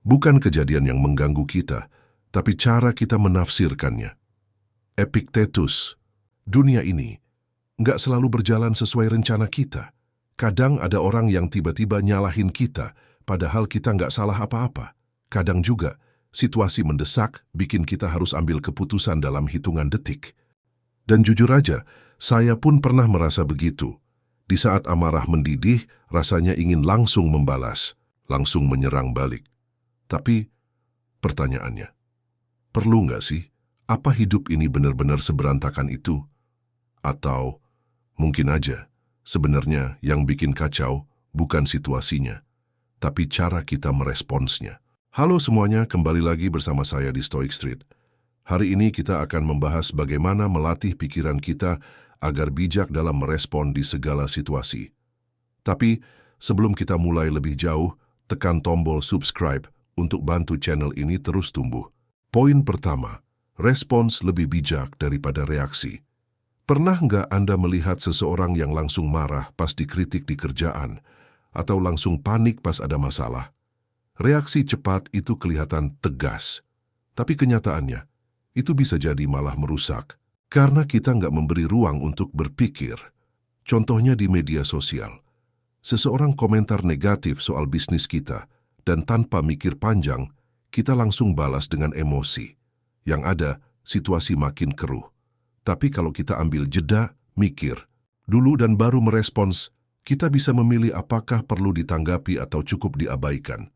Bukan kejadian yang mengganggu kita, tapi cara kita menafsirkannya. Epictetus, dunia ini nggak selalu berjalan sesuai rencana kita. Kadang ada orang yang tiba-tiba nyalahin kita, padahal kita nggak salah apa-apa. Kadang juga, situasi mendesak bikin kita harus ambil keputusan dalam hitungan detik. Dan jujur aja, saya pun pernah merasa begitu. Di saat amarah mendidih, rasanya ingin langsung membalas, langsung menyerang balik. Tapi, pertanyaannya, perlu nggak sih? Apa hidup ini benar-benar seberantakan itu? Atau, mungkin aja, sebenarnya yang bikin kacau bukan situasinya, tapi cara kita meresponsnya. Halo semuanya, kembali lagi bersama saya di Stoic Street. Hari ini kita akan membahas bagaimana melatih pikiran kita agar bijak dalam merespon di segala situasi. Tapi, sebelum kita mulai lebih jauh, tekan tombol subscribe untuk bantu channel ini terus tumbuh. Poin pertama, respons lebih bijak daripada reaksi. Pernah nggak Anda melihat seseorang yang langsung marah pas dikritik di kerjaan, atau langsung panik pas ada masalah? Reaksi cepat itu kelihatan tegas, tapi kenyataannya, itu bisa jadi malah merusak, karena kita nggak memberi ruang untuk berpikir. Contohnya di media sosial, seseorang komentar negatif soal bisnis kita, dan tanpa mikir panjang, kita langsung balas dengan emosi. Yang ada, situasi makin keruh. Tapi kalau kita ambil jeda, mikir dulu dan baru merespons, kita bisa memilih apakah perlu ditanggapi atau cukup diabaikan.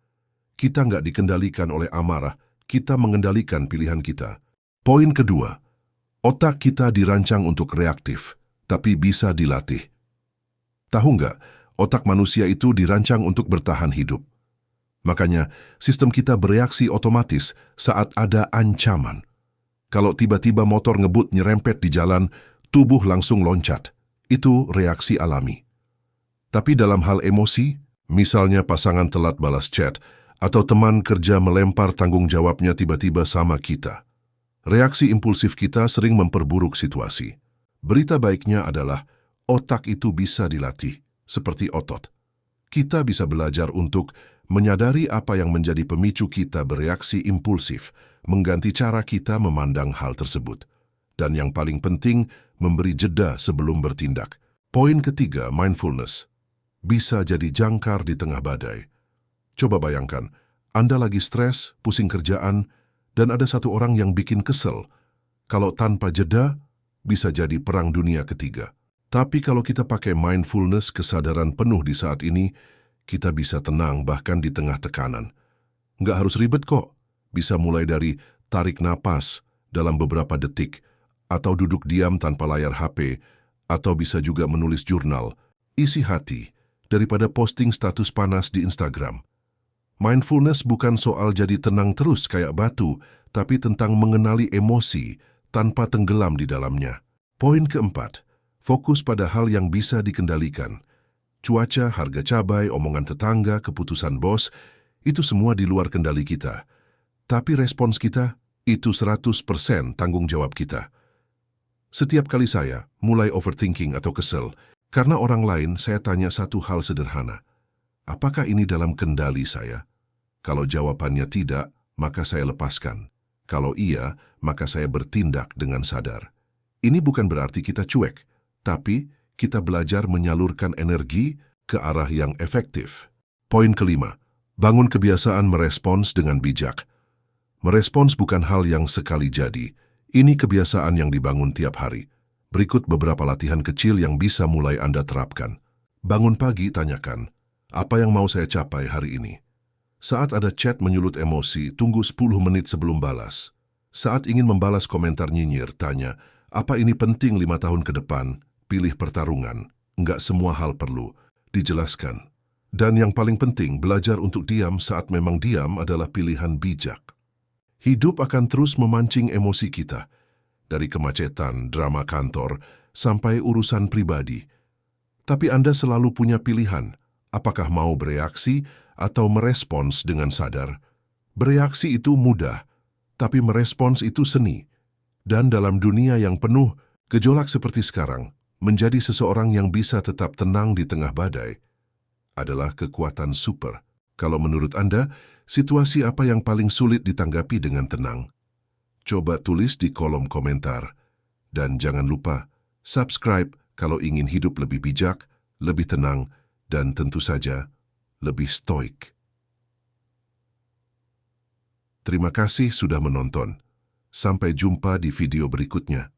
Kita nggak dikendalikan oleh amarah, kita mengendalikan pilihan kita. Poin kedua, otak kita dirancang untuk reaktif, tapi bisa dilatih. Tahu nggak, otak manusia itu dirancang untuk bertahan hidup. Makanya, sistem kita bereaksi otomatis saat ada ancaman. Kalau tiba-tiba motor ngebut nyerempet di jalan, tubuh langsung loncat. Itu reaksi alami. Tapi dalam hal emosi, misalnya pasangan telat balas chat, atau teman kerja melempar tanggung jawabnya tiba-tiba sama kita, reaksi impulsif kita sering memperburuk situasi. Berita baiknya adalah, otak itu bisa dilatih, seperti otot. Kita bisa belajar untuk menyadari apa yang menjadi pemicu kita bereaksi impulsif, mengganti cara kita memandang hal tersebut. Dan yang paling penting, memberi jeda sebelum bertindak. Poin ketiga, mindfulness. Bisa jadi jangkar di tengah badai. Coba bayangkan, Anda lagi stres, pusing kerjaan, dan ada satu orang yang bikin kesel. Kalau tanpa jeda, bisa jadi perang dunia ketiga. Tapi kalau kita pakai mindfulness, kesadaran penuh di saat ini, kita bisa tenang bahkan di tengah tekanan. Nggak harus ribet kok. Bisa mulai dari tarik napas dalam beberapa detik, atau duduk diam tanpa layar HP, atau bisa juga menulis jurnal, isi hati, daripada posting status panas di Instagram. Mindfulness bukan soal jadi tenang terus kayak batu, tapi tentang mengenali emosi tanpa tenggelam di dalamnya. Poin keempat, fokus pada hal yang bisa dikendalikan. Cuaca, harga cabai, omongan tetangga, keputusan bos, itu semua di luar kendali kita. Tapi respons kita, itu 100% tanggung jawab kita. Setiap kali saya mulai overthinking atau kesel, karena orang lain saya tanya satu hal sederhana. Apakah ini dalam kendali saya? Kalau jawabannya tidak, maka saya lepaskan. Kalau iya, maka saya bertindak dengan sadar. Ini bukan berarti kita cuek, tapi kita belajar menyalurkan energi ke arah yang efektif. Poin kelima, bangun kebiasaan merespons dengan bijak. Merespons bukan hal yang sekali jadi. Ini kebiasaan yang dibangun tiap hari. Berikut beberapa latihan kecil yang bisa mulai Anda terapkan. Bangun pagi, tanyakan, apa yang mau saya capai hari ini? Saat ada chat menyulut emosi, tunggu 10 menit sebelum balas. Saat ingin membalas komentar nyinyir, tanya, apa ini penting 5 tahun ke depan? Pilih pertarungan, nggak semua hal perlu dijelaskan. Dan yang paling penting, belajar untuk diam saat memang diam adalah pilihan bijak. Hidup akan terus memancing emosi kita, dari kemacetan, drama kantor, sampai urusan pribadi. Tapi Anda selalu punya pilihan, apakah mau bereaksi atau merespons dengan sadar. Bereaksi itu mudah, tapi merespons itu seni. Dan dalam dunia yang penuh gejolak seperti sekarang, menjadi seseorang yang bisa tetap tenang di tengah badai adalah kekuatan super. Kalau menurut Anda, situasi apa yang paling sulit ditanggapi dengan tenang? Coba tulis di kolom komentar. Dan jangan lupa, subscribe kalau ingin hidup lebih bijak, lebih tenang, dan tentu saja, lebih stoik. Terima kasih sudah menonton. Sampai jumpa di video berikutnya.